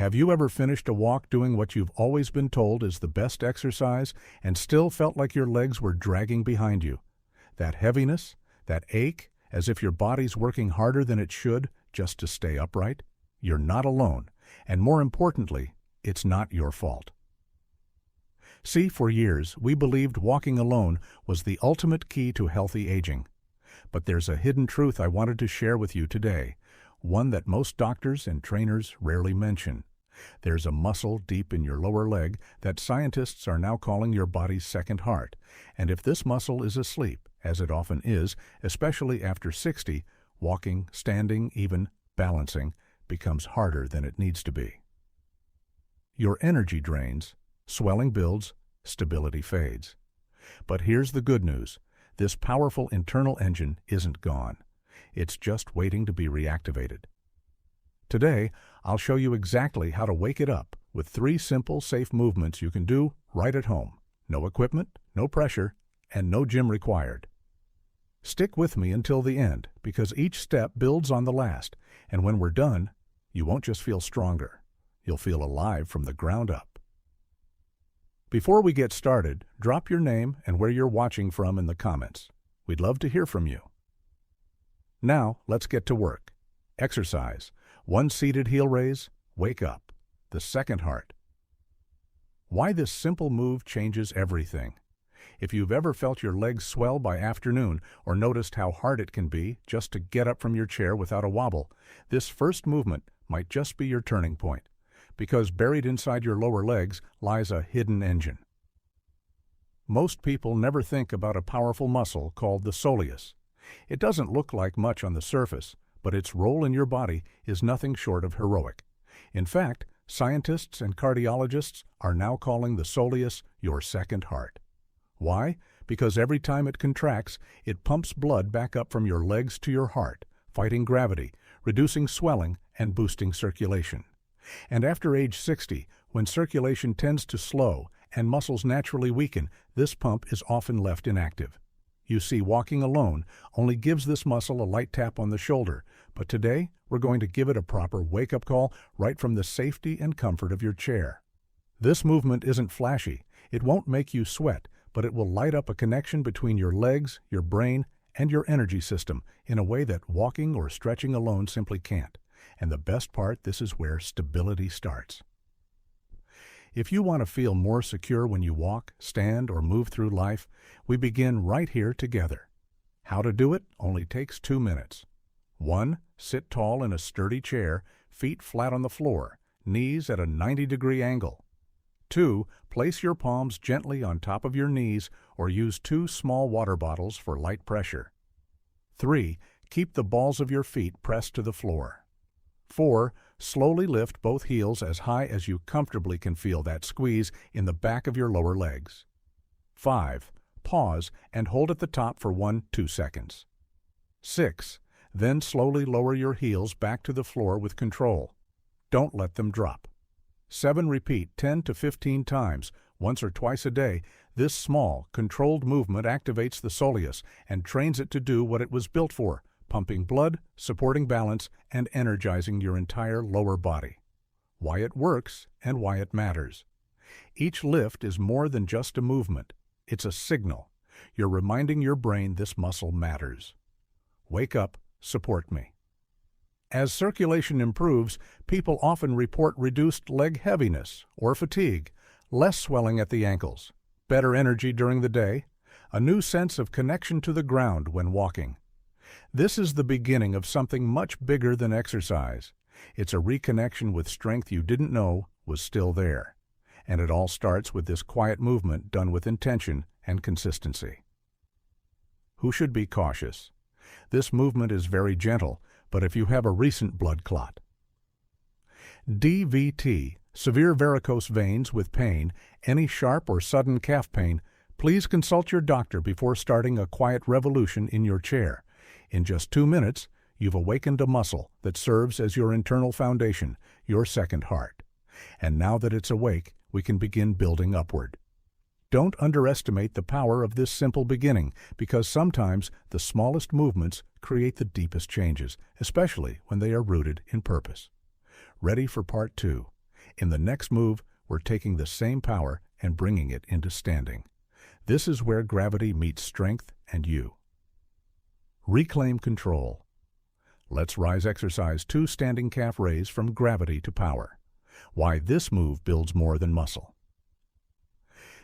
Have you ever finished a walk doing what you've always been told is the best exercise and still felt like your legs were dragging behind you? That heaviness, that ache, as if your body's working harder than it should just to stay upright? You're not alone, and more importantly, it's not your fault. See, for years, we believed walking alone was the ultimate key to healthy aging. But there's a hidden truth I wanted to share with you today, one that most doctors and trainers rarely mention. There's a muscle deep in your lower leg that scientists are now calling your body's second heart, and if this muscle is asleep, as it often is, especially after 60, walking, standing, even balancing, becomes harder than it needs to be. Your energy drains, swelling builds, stability fades. But here's the good news. This powerful internal engine isn't gone. It's just waiting to be reactivated. Today, I'll show you exactly how to wake it up with 3 simple, safe movements you can do right at home. No equipment, no pressure, and no gym required. Stick with me until the end, because each step builds on the last, and when we're done, you won't just feel stronger. You'll feel alive from the ground up. Before we get started, drop your name and where you're watching from in the comments. We'd love to hear from you. Now, let's get to work. Exercise. 1 seated heel raise, wake up. The second heart. Why this simple move changes everything. If you've ever felt your legs swell by afternoon or noticed how hard it can be just to get up from your chair without a wobble, this first movement might just be your turning point, because buried inside your lower legs lies a hidden engine. Most people never think about a powerful muscle called the soleus. It doesn't look like much on the surface, but its role in your body is nothing short of heroic. In fact, scientists and cardiologists are now calling the soleus your second heart. Why? Because every time it contracts, it pumps blood back up from your legs to your heart, fighting gravity, reducing swelling, and boosting circulation. And after age 60, when circulation tends to slow and muscles naturally weaken, this pump is often left inactive. You see, walking alone only gives this muscle a light tap on the shoulder, but today we're going to give it a proper wake-up call right from the safety and comfort of your chair. This movement isn't flashy. It won't make you sweat, but it will light up a connection between your legs, your brain, and your energy system in a way that walking or stretching alone simply can't. And the best part, this is where stability starts. If you want to feel more secure when you walk, stand, or move through life, we begin right here together. How to do it only takes 2 minutes. 1. Sit tall in a sturdy chair, feet flat on the floor, knees at a 90-degree angle. 2. Place your palms gently on top of your knees or use 2 small water bottles for light pressure. 3. Keep the balls of your feet pressed to the floor. 4. Slowly lift both heels as high as you comfortably can feel that squeeze in the back of your lower legs. 5. Pause and hold at the top for 1-2 seconds. 6. Then slowly lower your heels back to the floor with control. Don't let them drop. 7. Repeat 10 to 15 times, once or twice a day. This small, controlled movement activates the soleus and trains it to do what it was built for, pumping blood, supporting balance, and energizing your entire lower body. Why it works and why it matters. Each lift is more than just a movement. It's a signal. You're reminding your brain this muscle matters. Wake up, support me. As circulation improves, people often report reduced leg heaviness or fatigue, less swelling at the ankles, better energy during the day, a new sense of connection to the ground when walking. This is the beginning of something much bigger than exercise. It's a reconnection with strength you didn't know was still there. And it all starts with this quiet movement done with intention and consistency. Who should be cautious? This movement is very gentle, but if you have a recent blood clot, DVT, severe varicose veins with pain, any sharp or sudden calf pain, please consult your doctor before starting a quiet revolution in your chair. In just 2 minutes, you've awakened a muscle that serves as your internal foundation, your second heart. And now that it's awake, we can begin building upward. Don't underestimate the power of this simple beginning, because sometimes the smallest movements create the deepest changes, especially when they are rooted in purpose. Ready for part 2? In the next move, we're taking the same power and bringing it into standing. This is where gravity meets strength and you. Reclaim control. Let's rise exercise 2 standing calf raise from gravity to power. Why this move builds more than muscle.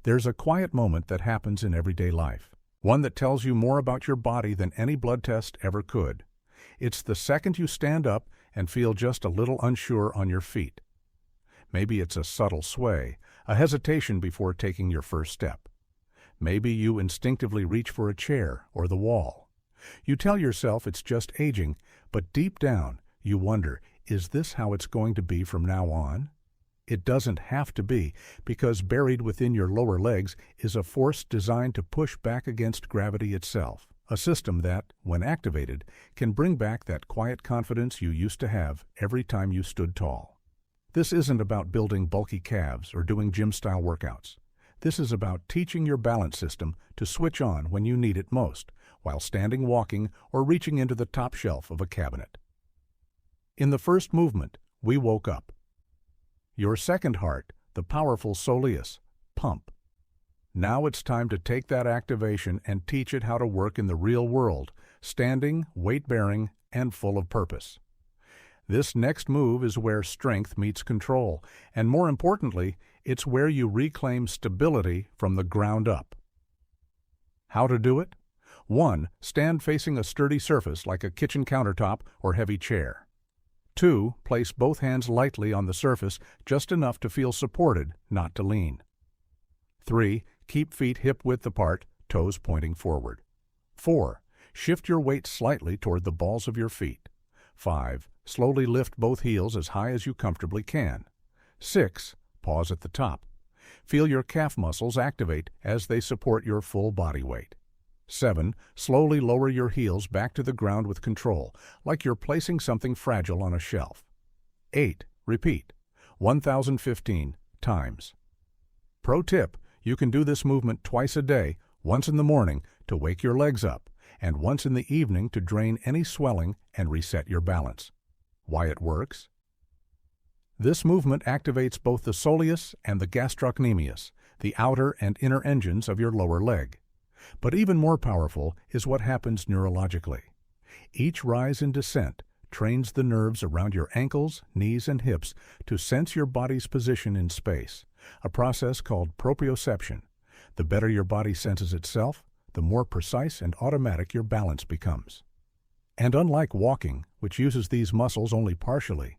There's a quiet moment that happens in everyday life, one that tells you more about your body than any blood test ever could. It's the second you stand up and feel just a little unsure on your feet. Maybe it's a subtle sway, a hesitation before taking your first step. Maybe you instinctively reach for a chair or the wall. You tell yourself it's just aging, but deep down you wonder, is this how it's going to be from now on? It doesn't have to be, because buried within your lower legs is a force designed to push back against gravity itself, a system that, when activated, can bring back that quiet confidence you used to have every time you stood tall. This isn't about building bulky calves or doing gym-style workouts. This is about teaching your balance system to switch on when you need it most, while standing, walking, or reaching into the top shelf of a cabinet. In the first movement, we woke up. Your second heart, the powerful soleus, pump. Now it's time to take that activation and teach it how to work in the real world, standing, weight-bearing, and full of purpose. This next move is where strength meets control, and more importantly, it's where you reclaim stability from the ground up. How to do it? 1. Stand facing a sturdy surface like a kitchen countertop or heavy chair. 2. Place both hands lightly on the surface, just enough to feel supported, not to lean. 3. Keep feet hip-width apart, toes pointing forward. 4. Shift your weight slightly toward the balls of your feet. 5. Slowly lift both heels as high as you comfortably can. 6. Pause at the top. Feel your calf muscles activate as they support your full body weight. 7. Slowly lower your heels back to the ground with control, like you're placing something fragile on a shelf. 8. Repeat. 1,015 times. Pro tip, you can do this movement twice a day, once in the morning to wake your legs up, and once in the evening to drain any swelling and reset your balance. Why it works? This movement activates both the soleus and the gastrocnemius, the outer and inner engines of your lower leg. But even more powerful is what happens neurologically. Each rise and descent trains the nerves around your ankles, knees, and hips to sense your body's position in space, a process called proprioception. The better your body senses itself, the more precise and automatic your balance becomes. And unlike walking, which uses these muscles only partially,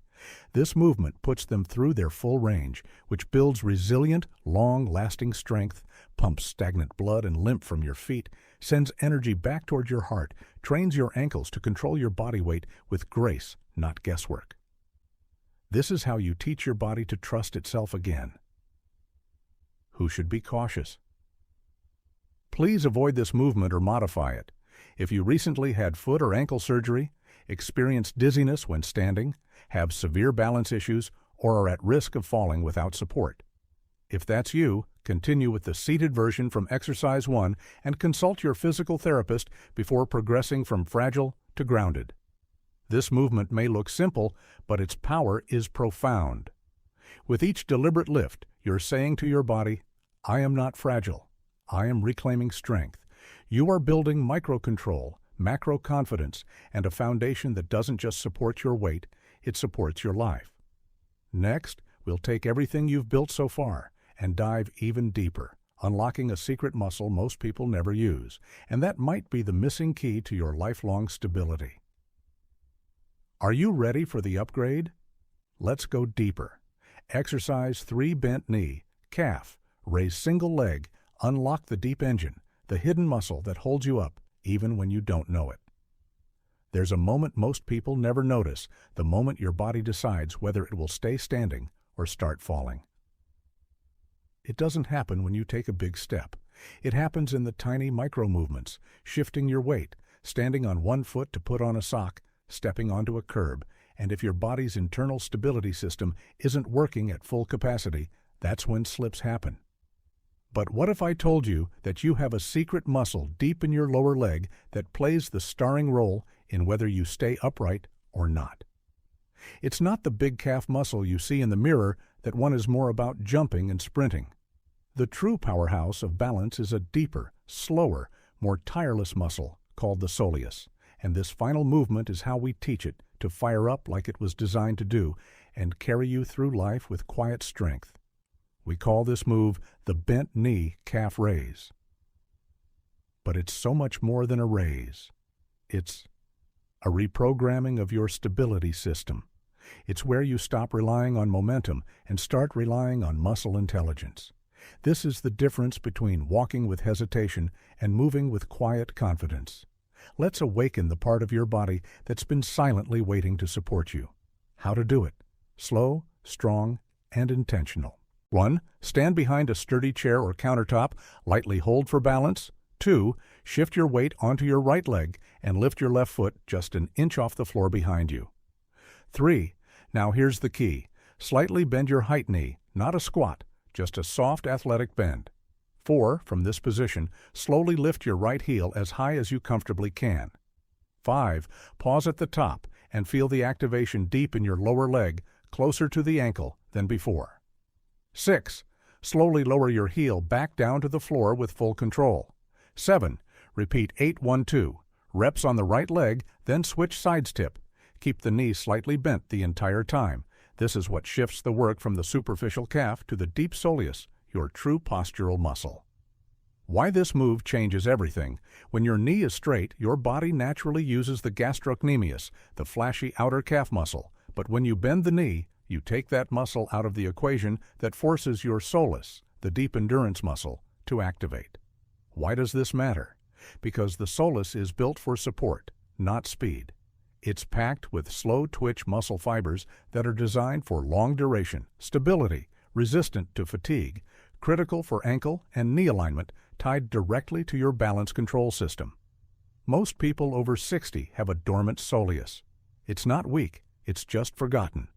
this movement puts them through their full range, which builds resilient, long-lasting strength, pumps stagnant blood and lymph from your feet, sends energy back toward your heart, trains your ankles to control your body weight with grace, not guesswork. This is how you teach your body to trust itself again. Who should be cautious? Please avoid this movement or modify it. If you recently had foot or ankle surgery, experienced dizziness when standing, have severe balance issues, or are at risk of falling without support. If that's you, continue with the seated version from Exercise 1 and consult your physical therapist before progressing from fragile to grounded. This movement may look simple, but its power is profound. With each deliberate lift, you're saying to your body, I am not fragile. I am reclaiming strength. You are building micro-control, macro-confidence, and a foundation that doesn't just support your weight, it supports your life. Next, we'll take everything you've built so far and dive even deeper, unlocking a secret muscle most people never use, and that might be the missing key to your lifelong stability. Are you ready for the upgrade? Let's go deeper. Exercise 3 bent knee, calf, raise single leg, unlock the deep engine, the hidden muscle that holds you up even when you don't know it. There's a moment most people never notice, the moment your body decides whether it will stay standing or start falling. It doesn't happen when you take a big step. It happens in the tiny micro-movements, shifting your weight, standing on one foot to put on a sock, stepping onto a curb, and if your body's internal stability system isn't working at full capacity, that's when slips happen. But what if I told you that you have a secret muscle deep in your lower leg that plays the starring role in whether you stay upright or not? It's not the big calf muscle you see in the mirror, that one is more about jumping and sprinting. The true powerhouse of balance is a deeper, slower, more tireless muscle called the soleus, and this final movement is how we teach it to fire up like it was designed to do and carry you through life with quiet strength. We call this move the bent knee calf raise. But it's so much more than a raise. It's a reprogramming of your stability system. It's where you stop relying on momentum and start relying on muscle intelligence. This is the difference between walking with hesitation and moving with quiet confidence. Let's awaken the part of your body that's been silently waiting to support you. How to do it: slow, strong, and intentional. 1. Stand behind a sturdy chair or countertop, lightly hold for balance. 2. Shift your weight onto your right leg and lift your left foot just an inch off the floor behind you. 3. Now here's the key. Slightly bend your height knee, not a squat, just a soft athletic bend. 4. From this position, slowly lift your right heel as high as you comfortably can. 5. Pause at the top and feel the activation deep in your lower leg, closer to the ankle than before. 6. Slowly lower your heel back down to the floor with full control. 7. Repeat 8-1-2. Reps on the right leg, then switch sides tip. Keep the knee slightly bent the entire time. This is what shifts the work from the superficial calf to the deep soleus, your true postural muscle. Why this move changes everything: when your knee is straight, your body naturally uses the gastrocnemius, the flashy outer calf muscle. But when you bend the knee, you take that muscle out of the equation that forces your soleus, the deep endurance muscle, to activate. Why does this matter? Because the soleus is built for support, not speed. It's packed with slow-twitch muscle fibers that are designed for long duration, stability, resistant to fatigue, critical for ankle and knee alignment, tied directly to your balance control system. Most people over 60 have a dormant soleus. It's not weak, it's just forgotten.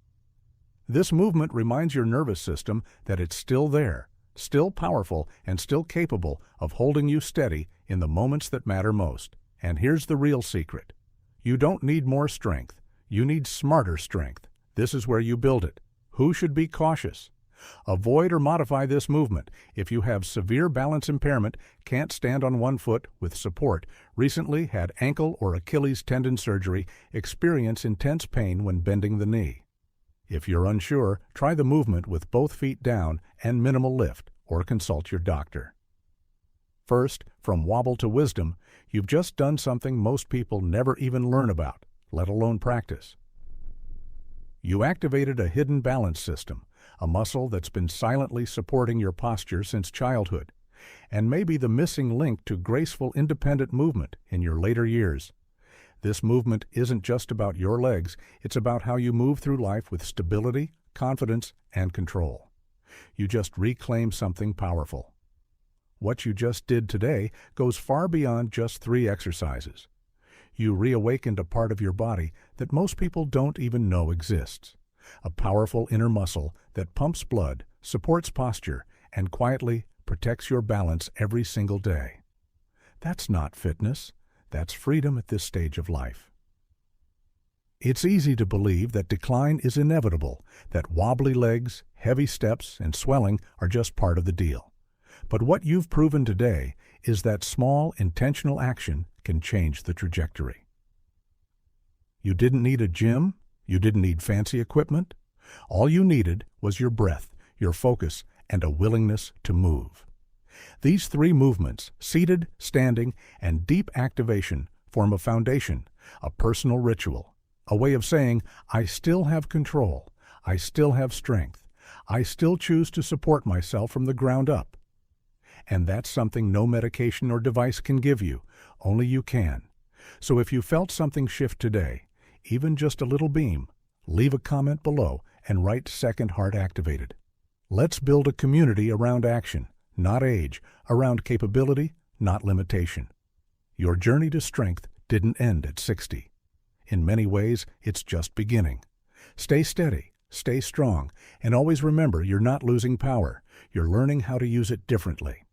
This movement reminds your nervous system that it's still there, still powerful, and still capable of holding you steady in the moments that matter most. And here's the real secret. You don't need more strength. You need smarter strength. This is where you build it. Who should be cautious? Avoid or modify this movement if you have severe balance impairment, can't stand on one foot with support, recently had ankle or Achilles tendon surgery, experience intense pain when bending the knee. If you're unsure, try the movement with both feet down and minimal lift, or consult your doctor. First, from wobble to wisdom, you've just done something most people never even learn about, let alone practice. You activated a hidden balance system, a muscle that's been silently supporting your posture since childhood, and maybe the missing link to graceful independent movement in your later years. This movement isn't just about your legs, it's about how you move through life with stability, confidence, and control. You just reclaim something powerful. What you just did today goes far beyond just 3 exercises. You reawakened a part of your body that most people don't even know exists. A powerful inner muscle that pumps blood, supports posture, and quietly protects your balance every single day. That's not fitness. That's freedom at this stage of life. It's easy to believe that decline is inevitable, that wobbly legs, heavy steps, and swelling are just part of the deal. But what you've proven today is that small, intentional action can change the trajectory. You didn't need a gym. You didn't need fancy equipment. All you needed was your breath, your focus, and a willingness to move. These 3 movements, seated, standing, and deep activation, form a foundation, a personal ritual, a way of saying, I still have control, I still have strength, I still choose to support myself from the ground up. And that's something no medication or device can give you, only you can. So if you felt something shift today, even just a little beam, leave a comment below and write Second Heart Activated. Let's build a community around action, not age, around capability, not limitation. Your journey to strength didn't end at 60. In many ways, it's just beginning. Stay steady, stay strong, and always remember you're not losing power. You're learning how to use it differently.